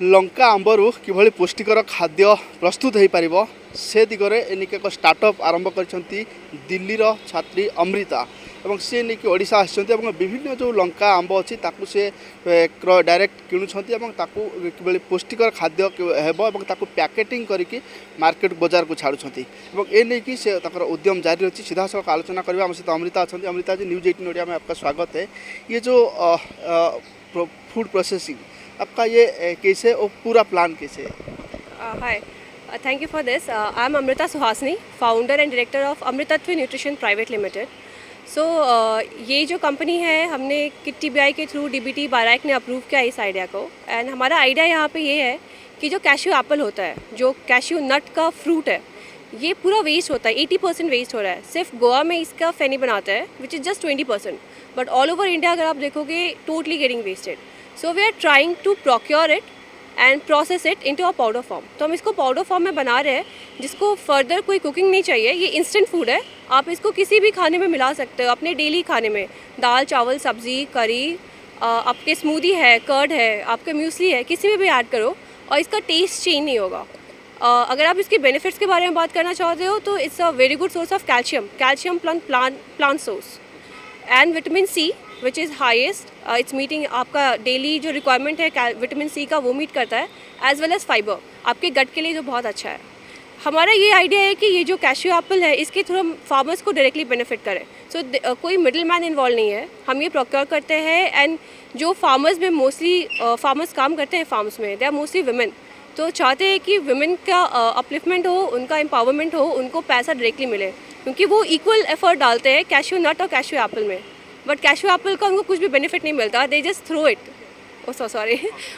लंका आंबरू किभली पुष्टिकर खाद्य प्रस्तुत हो पार से दिगरे एनिक एक स्टार्टअप आरंभ करछंती दिल्लीर छात्री अमृता एवं से नहीं ओडिशा आछंती एवं विभिन्न जो लंका आंब अच्छी ताकू से डायरेक्ट किणुछंती एवं ताकू किभली पुष्टिकर खाद्य हेबो एवं ताकू पैकेटिंग करके मार्केट बाजार को छाड़ुछंती एवं ए नहीं कि से ताकर उद्यम जारी रही सीधा सड़क आलोचना करबा हम सहित अमृता अच्छी। अमृता जी, न्यूज़ 18 इंडिया में आपका स्वागत है। ये जो फूड प्रोसेसिंग आपका ये कैसे और पूरा प्लान कैसे है? Hi, thank you for this. I'm Amrita Suhasini, founder and director of Amritatva Nutrition Private Limited. So ये जो कंपनी है हमने किट TBI के थ्रू DBT बाराक ने अप्रूव किया इस आइडिया को। एंड हमारा आइडिया यहाँ पे ये है कि जो कैश्यू एप्पल होता है, जो कैश्यू नट का फ्रूट है, ये पूरा वेस्ट होता है, 80% वेस्ट हो रहा है। सिर्फ गोवा में इसका फेनी बनाता है which is just 20%, but all over India अगर आप देखोगे totally getting wasted. So we are trying to procure it and process it into a powder form. तो हम इसको पाउडर फॉर्म में बना रहे हैं जिसको फर्दर कोई कुकिंग नहीं चाहिए। ये इंस्टेंट फूड है, आप इसको किसी भी खाने में मिला सकते हो, अपने डेली खाने में, दाल चावल सब्ज़ी करी, आपके स्मूदी है, कर्ड है, आपके म्यूसली है, किसी में भी ऐड करो और इसका टेस्ट चेंज नहीं होगा। अगर आप इसके बेनिफिट्स के बारे में बात करना चाहते हो तो it's a very good source of calcium plant source and vitamin C which is highest. It's meeting आपका डेली जो रिक्वायरमेंट है विटामिन सी का वो मीट करता है, एज वेल एज़ फाइबर आपके गट के लिए जो बहुत अच्छा है। हमारा ये आइडिया है कि ये जो कैश्यू एप्पल है इसके थ्रू हम फार्मर्स को डायरेक्टली बेनिफिट करें। सो कोई मिडिल मैन इन्वॉल्व नहीं है, हम ये प्रोक्योर करते हैं। एंड जो फार्मर्स में मोस्टली फार्मर्स काम करते हैं फार्म्स में, दे आर मोस्टली विमेन, तो चाहते हैं कि विमेन का अपलिफ्टमेंट हो, उनका एम्पावरमेंट हो, उनको पैसा डायरेक्टली मिले, क्योंकि वो इक्वल एफर्ट डालते हैं कैश्यू नट और कैश्यू एप्पल में। बट कैश्यू एप्पल का उनको कुछ भी बेनिफिट नहीं मिलता, they just throw it, sorry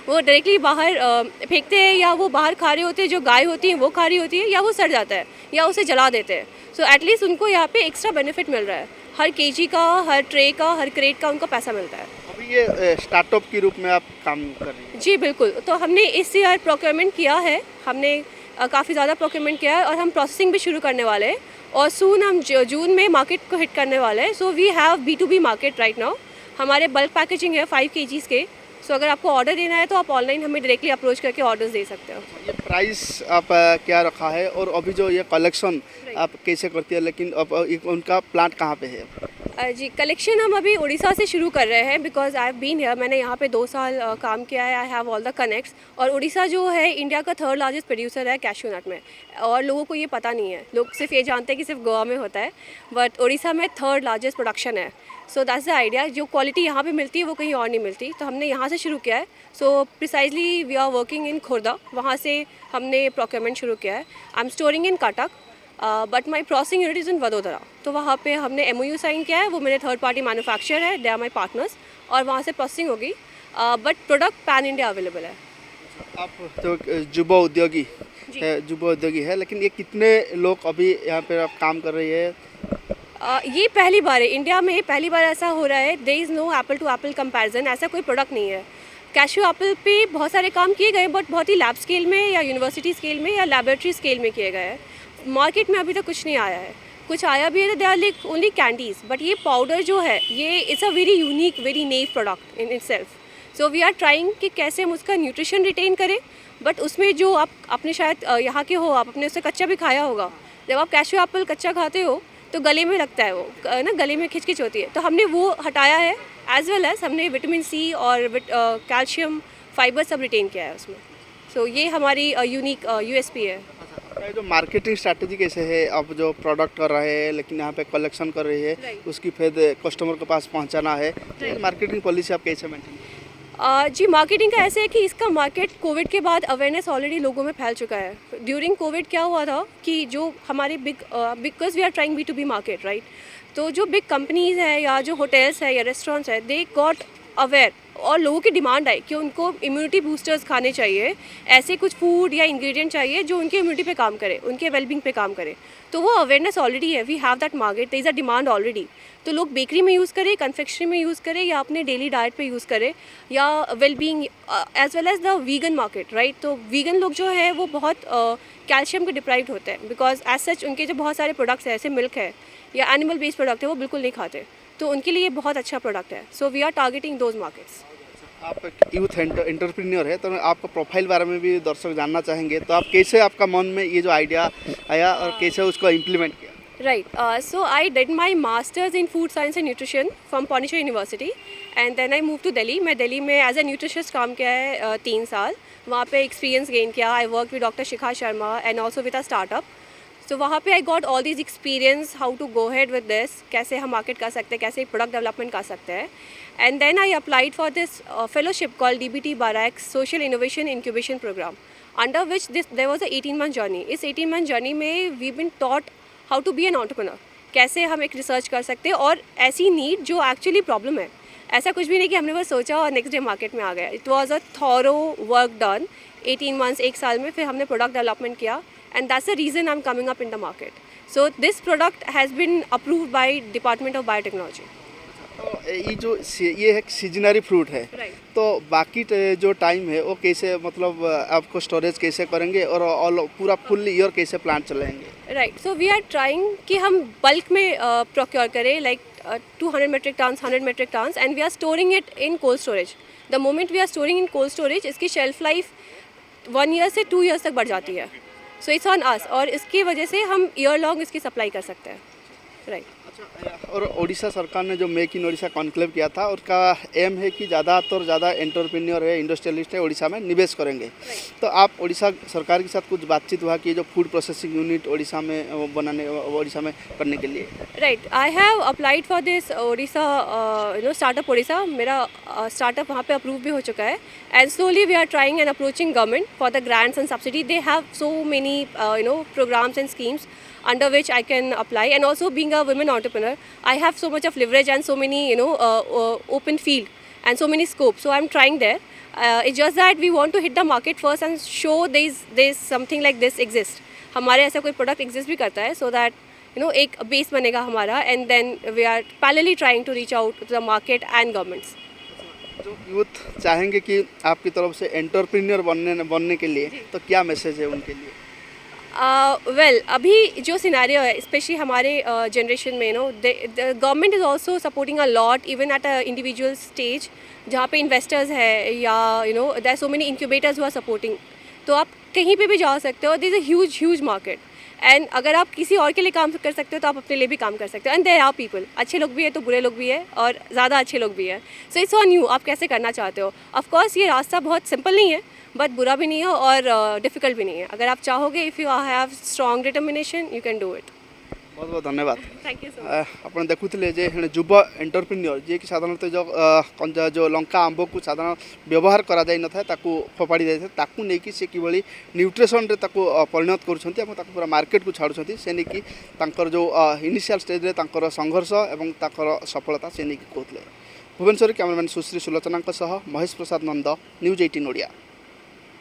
वो डायरेक्टली बाहर फेंकते हैं, या वो बाहर खा रहे होते हैं, जो गाय होती हैं वो खा रही होती है, या वो सड़ जाता है या उसे जला देते हैं। सो एटलीस्ट उनको यहाँ पे एक्स्ट्रा बेनिफिट मिल रहा है, हर केजी का, हर ट्रे का, हर क्रेट का उनको पैसा मिलता है। अभी ये स्टार्टअप के रूप में आप काम कर रही हैं? जी बिल्कुल। तो हमने इस ईयर प्रोक्योरमेंट किया है, हमने काफ़ी ज़्यादा प्रोक्योरमेंट किया है और हम प्रोसेसिंग भी शुरू करने वाले हैं और सून हम जून में मार्केट को हिट करने वाले हैं। So we have B2B market right now. हमारे बल्क पैकेजिंग है 5 kgs के। सो अगर आपको ऑर्डर देना है तो आप ऑनलाइन हमें डायरेक्टली अप्रोच करके ऑर्डर्स दे सकते हो। ये प्राइस आप क्या रखा है और अभी जो ये कलेक्शन आप कैसे करती है, लेकिन अब उनका प्लांट कहाँ पे है? जी, कलेक्शन हम अभी उड़ीसा से शुरू कर रहे हैं because I have been here. मैंने यहाँ पे 2 साल काम किया है, I have all the connects. और उड़ीसा जो है इंडिया का 3rd लार्जेस्ट प्रोड्यूसर है कैश्यू नट में, और लोगों को ये पता नहीं है। लोग सिर्फ ये जानते हैं कि सिर्फ गोवा में होता है, बट उड़ीसा में 3rd लार्जेस्ट प्रोडक्शन है। So that's the idea. जो क्वालिटी यहाँ पे मिलती है वो कहीं और नहीं मिलती, तो हमने यहाँ से शुरू किया है। So precisely we are working in Khurda, वहाँ से हमने प्रोक्योरमेंट शुरू किया है। I am storing in Cuttack but my processing unit is in Vadodara. तो वहाँ पे हमने MOU साइन किया है, वो मेरे 3rd पार्टी मैन्युफैक्चरर है, दे आर माई पार्टनर्स, और वहाँ से प्रोसेसिंग होगी। But product pan India available है। आप तो युवा उद्योगी है, लेकिन ये कितने लोग अभी यहाँ पे आप काम कर रही है? ये पहली बार है इंडिया में, पहली बार ऐसा हो रहा है। There is no apple to apple comparison, ऐसा कोई प्रोडक्ट नहीं है। कैश्यू एप्पल पे बहुत सारे काम किए गए, बट बहुत ही लैब स्केल में या यूनिवर्सिटी स्केल में या लैबोरेटरी स्केल में किए गए हैं। मार्केट में अभी तक कुछ नहीं आया है, कुछ आया भी है तो they are like only candies. But ये पाउडर जो है ये it's a very unique, very naive product in itself. So we are trying कि कैसे हम उसका न्यूट्रिशन रिटेन करें, बट उसमें जो आप अपने शायद यहाँ के हो, आप अपने उससे कच्चा भी खाया होगा। जब आप कैश्यू एप्पल कच्चा खाते हो तो गले में लगता है, वो ना गले में खिचखिच होती है, तो हमने वो हटाया है। एज वेल एज हमने विटामिन सी और कैल्शियम फाइबर सब रिटेन किया है उसमें। सो ये हमारी यूनिक USP है। जो मार्केटिंग स्ट्रैटेजी कैसे है? आप जो प्रोडक्ट कर रहे हैं लेकिन यहाँ पे कलेक्शन कर रही है, उसकी फिर कस्टमर के पास पहुँचाना है, मार्केटिंग पॉलिसी आप कैसे मेंटेन? जी, मार्केटिंग का ऐसे है कि इसका मार्केट कोविड के बाद अवेयरनेस ऑलरेडी लोगों में फैल चुका है। ड्यूरिंग कोविड क्या हुआ था कि जो हमारे because we are trying B2B market right, तो जो बिग कंपनीज़ है या जो होटल्स है या रेस्टोरेंट्स है, दे गॉट अवेयर और लोगों की डिमांड आई कि उनको इम्यूनिटी बूस्टर्स खाने चाहिए, ऐसे कुछ फूड या इंग्रेडिएंट चाहिए जो उनके इम्यूनिटी पे काम करे, उनके वेलबींग पे काम करे। तो वो अवेयरनेस ऑलरेडी है, we have that market, there is a demand already. तो लोग बेकरी में यूज़ करें, कन्फेक्शनरी में यूज़ करें, या अपने डेली डाइट पे यूज़ करें, या wellbeing as well as the vegan market right. तो वीगन लोग जो है वो बहुत कैल्शियम के डिप्राइव्ड होते हैं, बिकॉज एज सच उनके जो बहुत सारे प्रोडक्ट्स हैं, ऐसे मिल्क है या एनिमल बेस्ड प्रोडक्ट है, वो बिल्कुल नहीं खाते, तो उनके लिए बहुत अच्छा प्रोडक्ट है। So we are targeting those markets. आप एक यूथ एंटरप्रेन्योर है, तो आपका प्रोफाइल बारे में भी दर्शक जानना चाहेंगे, तो आप कैसे आपका मन में ये जो आइडिया आया और कैसे उसको इम्प्लीमेंट किया? Right. So I did my masters in food science and nutrition from Pondicherry University, and then I moved to Delhi. मैं दिल्ली में एज ए न्यूट्रिशनिस्ट काम किया है 3 साल. वहाँ पे एक्सपीरियंस गेन किया. I work with doctor Shikha Sharma and also with a startup. सो वहाँ पे I got all this experience how to go ahead with this, कैसे हम मार्केट कर सकते हैं, कैसे एक प्रोडक्ट डेवलपमेंट कर सकते हैं. And then I applied for this fellowship called DBT BIRAC social innovation incubation programme, under which there was a 18-month journey. इस 18-month जर्नी में we been taught how to be an entrepreneur, कैसे हम एक research कर सकते हैं और ऐसी नीड जो एक्चुअली प्रॉब्लम है. ऐसा कुछ भी नहीं कि हमने बस सोचा और नेक्स्ट डे मार्केट में आ गया. It was a thorough work done 18 months, 1 साल में. फिर हमने प्रोडक्ट डेवलपमेंट किया and that's the reason I am coming up in the market. So this product has been approved by department of biotechnology. तो ये है सीजनरी फ्रूट है, right. तो बाकी जो टाइम है वो कैसे, मतलब आपको स्टोरेज कैसे करेंगे और पूरा फुल ईयर कैसे प्लांट चलाएंगे? Right. So we are trying कि हम बल्क में प्रोक्योर करें, like 200 metric tons, 100 metric tons, and we are storing it in cold storage. The moment we are storing in cold storage, इसकी शेल्फ लाइफ 1 year से 2 years तक बढ़ जाती है. सो इट्स ऑन अस, और इसकी वजह से हम ईयर लॉन्ग इसकी सप्लाई कर सकते हैं. राइट. और उड़ीसा सरकार ने जो मेक इन उड़ीसा कॉन्क्लेव किया था, उसका एम है कि ज़्यादा एंटरप्रेन्योर है, इंडस्ट्रियलिस्ट है, उड़ीसा में निवेश करेंगे. तो आप उड़ीसा सरकार के साथ कुछ बातचीत हुआ कि जो फूड प्रोसेसिंग यूनिट उड़ीसा में बनाने, उड़ीसा में करने के लिए? Right. I have applied for this Orissa startup Orissa. मेरा स्टार्टअप वहाँ पे अप्रूव भी हो चुका है. And slowly we are trying and approaching government for the grants and subsidy. They have so many programs and schemes under which I can apply, and also being a women entrepreneur, I have so much of leverage and so many open field and so many scope. So I'm trying there. It's just that we want to hit the market first and show there's something like this exists. हमारे ऐसा कोई product exist भी करता है, so that एक base बनेगा हमारा, and then we are parallelly trying to reach out to the market and governments. जो यूथ चाहेंगे कि आपकी तरफ से एंटरप्रेन्योर बनने के लिए, तो क्या मैसेज है उनके लिए? वेल, अभी जो सिनेरियो है, स्पेशली हमारे जनरेशन में, government is also supporting a lot even at a individual stage, जहाँ पे इन्वेस्टर्स है या there are so many incubators who are supporting. तो आप कहीं पे भी जा सकते हो. This is a huge market, and अगर आप किसी और के लिए काम कर सकते हो तो आप अपने लिए भी काम कर सकते हो. एंड देयर आर पीपल, अच्छे लोग भी है तो बुरे लोग भी है, और ज़्यादा अच्छे लोग भी है. सो इट्स ऑन यू, आप कैसे करना चाहते हो. ऑफकोर्स ये रास्ता बहुत सिंपल नहीं है, बट बुरा भी नहीं है और डिफ़िकल्ट भी नहीं है. अगर आप चाहोगे, if you have strong determination, you can do it. बहुत बहुत धन्यवाद. Thank you so much. ଆପଣ ଦେଖୁଥିଲେ ଯେ ଯୁବ ଏଣ୍ଟରପ୍ରେନ୍ୟର ଯିଏକି ସାଧାରଣତଃ ଯେଉଁ ଲଙ୍କା ଆମ୍ବକୁ ସାଧାରଣ ବ୍ୟବହାର କରାଯାଇନଥାଏ ତାକୁ ଫୋପାଡ଼ି ଦେଇଥାଏ, ତାକୁ ନେଇକି ସେ କିଭଳି ନ୍ୟୁଟ୍ରିସନ୍ରେ ତାକୁ ପରିଣତ କରୁଛନ୍ତି ଏବଂ ତାକୁ ପୁରା ମାର୍କେଟକୁ ଛାଡ଼ୁଛନ୍ତି, ସେ ନେଇକି ତାଙ୍କର ଯେଉଁ ଇନିସିଆଲ୍ ଷ୍ଟେଜ୍ରେ ତାଙ୍କର ସଂଘର୍ଷ ଏବଂ ତାଙ୍କର ସଫଳତା ସେ ନେଇକି କହୁଥିଲେ. ଭୁବନେଶ୍ୱର କ୍ୟାମେରାମ୍ୟାନ୍ ସୁଶ୍ରୀ ସୁଲୋଚନାଙ୍କ ସହ ମହେଶ ପ୍ରସାଦ ନନ୍ଦ, ନ୍ୟୁଜ୍ 18 ଓଡ଼ିଆ.